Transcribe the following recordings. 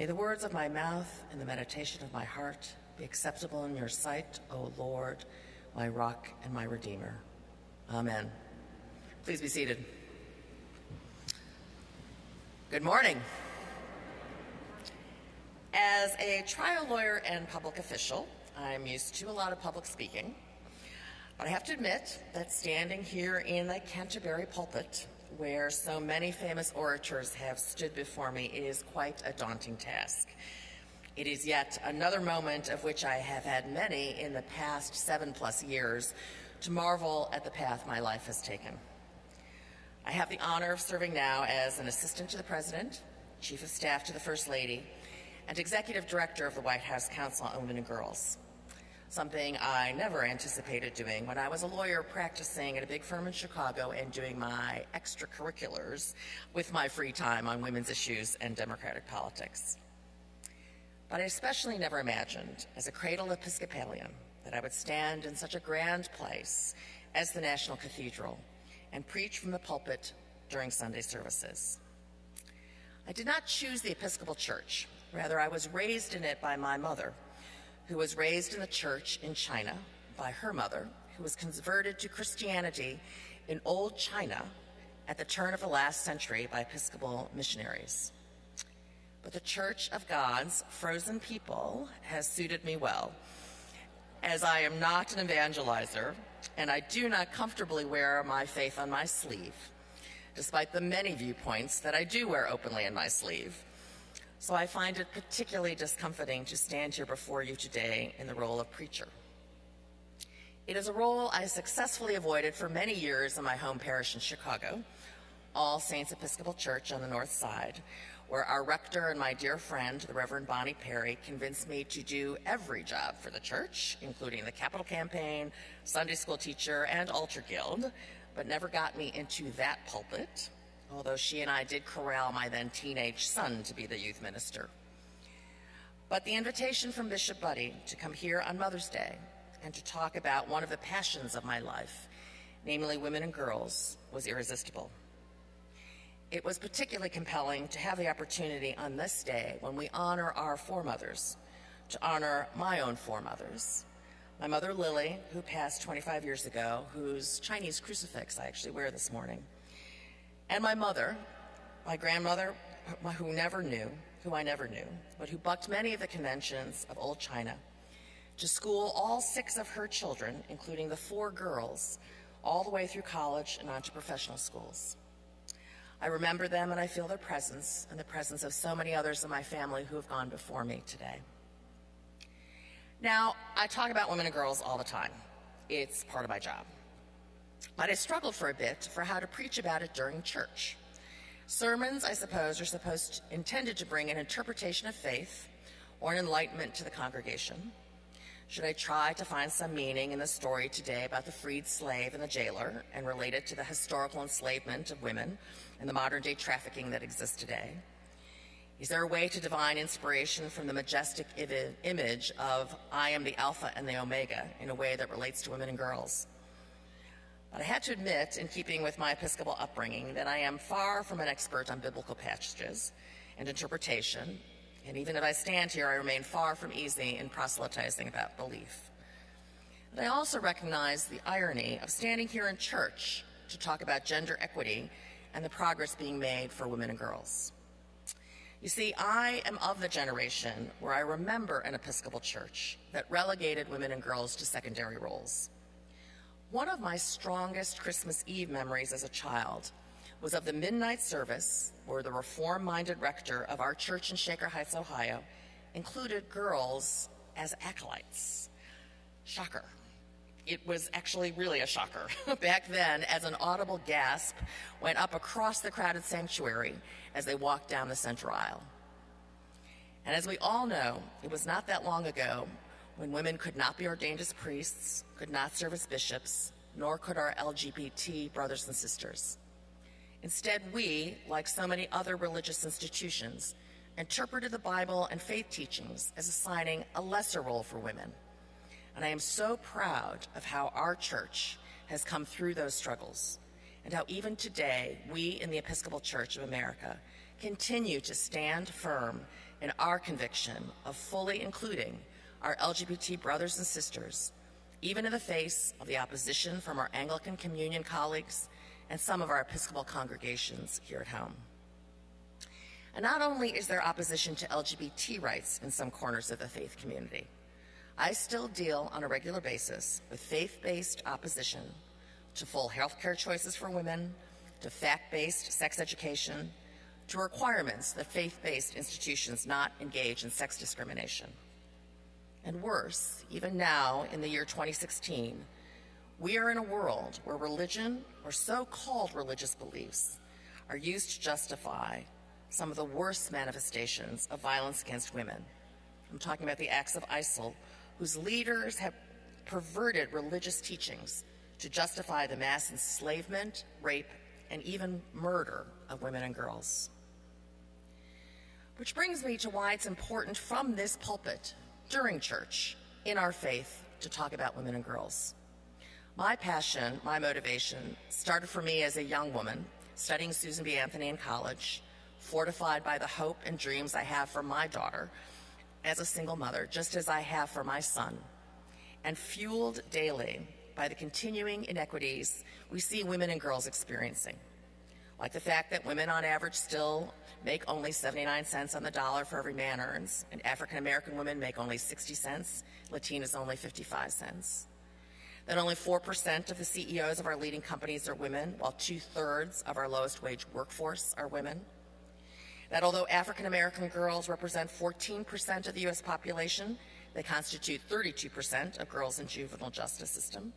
May the words of my mouth and the meditation of my heart be acceptable in your sight, O Lord, my rock and my redeemer. Amen. Please be seated. Good morning. As a trial lawyer and public official, I'm used to a lot of public speaking, but I have to admit that standing here in the Canterbury pulpit, where so many famous orators have stood before me, is quite a daunting task. It is yet another moment of which I have had many in the past 7+ years to marvel at the path my life has taken. I have the honor of serving now as an assistant to the President, Chief of Staff to the First Lady, and Executive Director of the White House Council on Women and Girls, something I never anticipated doing when I was a lawyer practicing at a big firm in Chicago and doing my extracurriculars with my free time on women's issues and democratic politics. But I especially never imagined, as a cradle Episcopalian, that I would stand in such a grand place as the National Cathedral and preach from the pulpit during Sunday services. I did not choose the Episcopal Church. Rather, I was raised in it by my mother, who was raised in the church in China by her mother, who was converted to Christianity in old China at the turn of the last century by Episcopal missionaries. But the Church of God's frozen people has suited me well, as I am not an evangelizer, and I do not comfortably wear my faith on my sleeve, despite the many viewpoints that I do wear openly in my sleeve. So I find it particularly discomforting to stand here before you today in the role of preacher. It is a role I successfully avoided for many years in my home parish in Chicago, All Saints Episcopal Church on the North Side, where our rector and my dear friend, the Reverend Bonnie Perry, convinced me to do every job for the church, including the capital campaign, Sunday school teacher, and altar guild, but never got me into that pulpit, although she and I did corral my then teenage son to be the youth minister. But the invitation from Bishop Buddy to come here on Mother's Day and to talk about one of the passions of my life, namely women and girls, was irresistible. It was particularly compelling to have the opportunity on this day, when we honor our foremothers, to honor my own foremothers. My mother, Lily, who passed 25 years ago, whose Chinese crucifix I actually wear this morning, and my mother, my grandmother, who I never knew, but who bucked many of the conventions of old China to school all 6 of her children, including the 4 girls, all the way through college and onto professional schools. I remember them and I feel their presence and the presence of so many others in my family who have gone before me today. Now, I talk about women and girls all the time. It's part of my job. But I struggled for a bit for how to preach about it during church. Sermons, I suppose, are intended to bring an interpretation of faith or an enlightenment to the congregation. Should I try to find some meaning in the story today about the freed slave and the jailer and relate it to the historical enslavement of women and the modern-day trafficking that exists today? Is there a way to divine inspiration from the majestic image of I am the Alpha and the Omega in a way that relates to women and girls? But I had to admit, in keeping with my Episcopal upbringing, that I am far from an expert on biblical passages and interpretation, and even if I stand here, I remain far from easy in proselytizing about belief. But I also recognize the irony of standing here in church to talk about gender equity and the progress being made for women and girls. You see, I am of the generation where I remember an Episcopal church that relegated women and girls to secondary roles. One of my strongest Christmas Eve memories as a child was of the midnight service where the reform-minded rector of our church in Shaker Heights, Ohio, included girls as acolytes. Shocker. It was actually really a shocker back then, as an audible gasp went up across the crowded sanctuary as they walked down the center aisle. And as we all know, it was not that long ago when women could not be ordained as priests, could not serve as bishops, nor could our LGBT brothers and sisters. Instead, we, like so many other religious institutions, interpreted the Bible and faith teachings as assigning a lesser role for women. And I am so proud of how our church has come through those struggles, and how even today, we in the Episcopal Church of America continue to stand firm in our conviction of fully including our LGBT brothers and sisters, even in the face of the opposition from our Anglican Communion colleagues and some of our Episcopal congregations here at home. And not only is there opposition to LGBT rights in some corners of the faith community, I still deal on a regular basis with faith-based opposition to full health care choices for women, to fact-based sex education, to requirements that faith-based institutions not engage in sex discrimination. And worse, even now in the year 2016, we are in a world where religion, or so-called religious beliefs, are used to justify some of the worst manifestations of violence against women. I'm talking about the acts of ISIL, whose leaders have perverted religious teachings to justify the mass enslavement, rape, and even murder of women and girls. Which brings me to why it's important from this pulpit, during church, in our faith, to talk about women and girls. My passion, my motivation, started for me as a young woman, studying Susan B. Anthony in college, fortified by the hope and dreams I have for my daughter as a single mother, just as I have for my son, and fueled daily by the continuing inequities we see women and girls experiencing, like the fact that women on average still make only 79 cents on the dollar for every man earns, and African American women make only 60 cents, Latinas only 55 cents. That only 4% of the CEOs of our leading companies are women, while 2/3 of our lowest wage workforce are women. That although African American girls represent 14% of the US population, they constitute 32% of girls in juvenile justice system.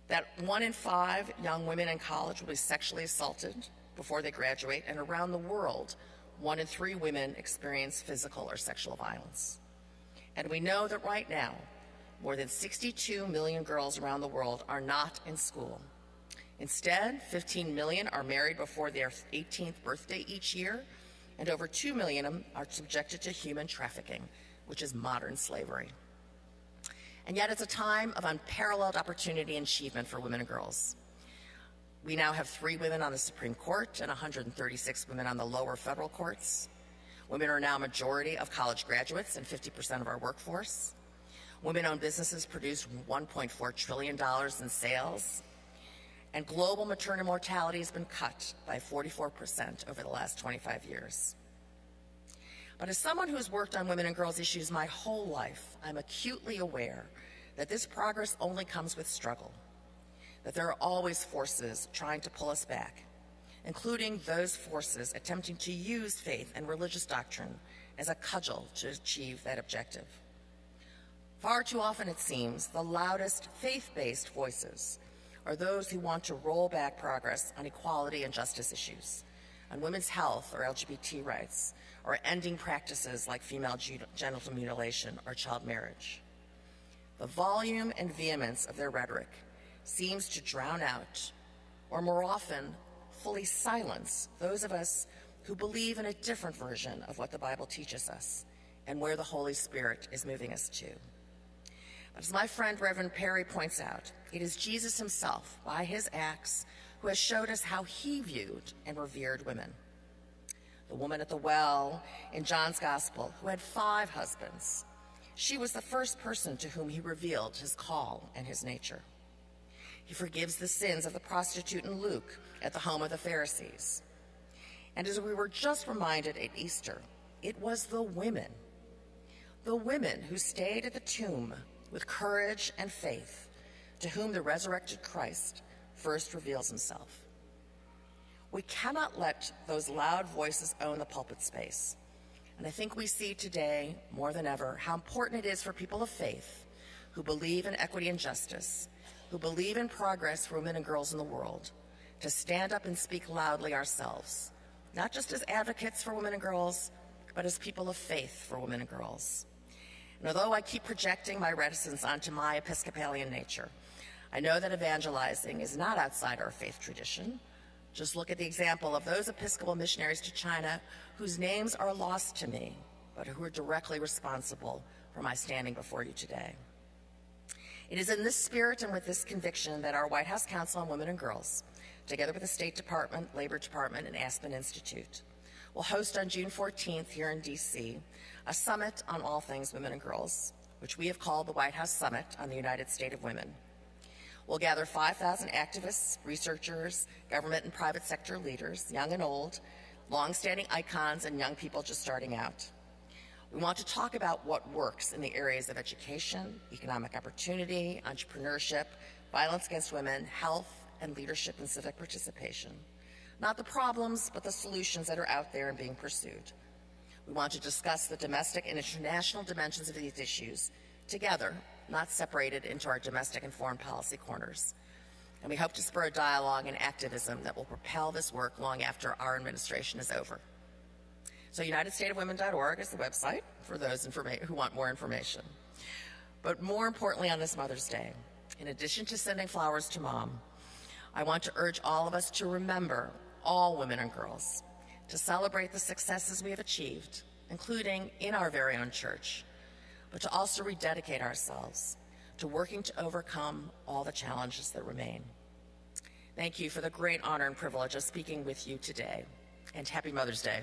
That 1 in 5 young women in college will be sexually assaulted before they graduate, and around the world, 1 in 3 women experience physical or sexual violence. And we know that right now, more than 62 million girls around the world are not in school. Instead, 15 million are married before their 18th birthday each year, and over 2 million of them are subjected to human trafficking, which is modern slavery. And yet it's a time of unparalleled opportunity and achievement for women and girls. We now have 3 women on the Supreme Court and 136 women on the lower federal courts. Women are now a majority of college graduates and 50% of our workforce. Women-owned businesses produce $1.4 trillion in sales. And global maternal mortality has been cut by 44% over the last 25 years. But as someone who has worked on women and girls issues my whole life, I'm acutely aware that this progress only comes with struggle, that there are always forces trying to pull us back, including those forces attempting to use faith and religious doctrine as a cudgel to achieve that objective. Far too often, it seems, the loudest faith-based voices are those who want to roll back progress on equality and justice issues, on women's health or LGBT rights, or ending practices like female genital mutilation or child marriage. The volume and vehemence of their rhetoric seems to drown out, or more often, fully silence those of us who believe in a different version of what the Bible teaches us and where the Holy Spirit is moving us to. But as my friend Reverend Perry points out, it is Jesus himself, by his acts, who has showed us how he viewed and revered women. The woman at the well in John's Gospel, who had 5 husbands, she was the first person to whom he revealed his call and his nature. He forgives the sins of the prostitute in Luke at the home of the Pharisees. And as we were just reminded at Easter, it was the women who stayed at the tomb with courage and faith, to whom the resurrected Christ first reveals himself. We cannot let those loud voices own the pulpit space. And I think we see today, more than ever, how important it is for people of faith who believe in equity and justice, who believe in progress for women and girls in the world, to stand up and speak loudly ourselves, not just as advocates for women and girls, but as people of faith for women and girls. And although I keep projecting my reticence onto my Episcopalian nature, I know that evangelizing is not outside our faith tradition. Just look at the example of those Episcopal missionaries to China whose names are lost to me, but who are directly responsible for my standing before you today. It is in this spirit and with this conviction that our White House Council on Women and Girls, together with the State Department, Labor Department, and Aspen Institute, will host on June 14th here in D.C. a summit on all things women and girls, which we have called the White House Summit on the United State of Women. We'll gather 5,000 activists, researchers, government and private sector leaders, young and old, long-standing icons, and young people just starting out. We want to talk about what works in the areas of education, economic opportunity, entrepreneurship, violence against women, health, and leadership and civic participation. Not the problems, but the solutions that are out there and being pursued. We want to discuss the domestic and international dimensions of these issues together, not separated into our domestic and foreign policy corners. And we hope to spur a dialogue and activism that will propel this work long after our administration is over. So UnitedStateOfWomen.org is the website for those who want more information. But more importantly on this Mother's Day, in addition to sending flowers to Mom, I want to urge all of us to remember all women and girls, to celebrate the successes we have achieved, including in our very own church, but to also rededicate ourselves to working to overcome all the challenges that remain. Thank you for the great honor and privilege of speaking with you today, and happy Mother's Day.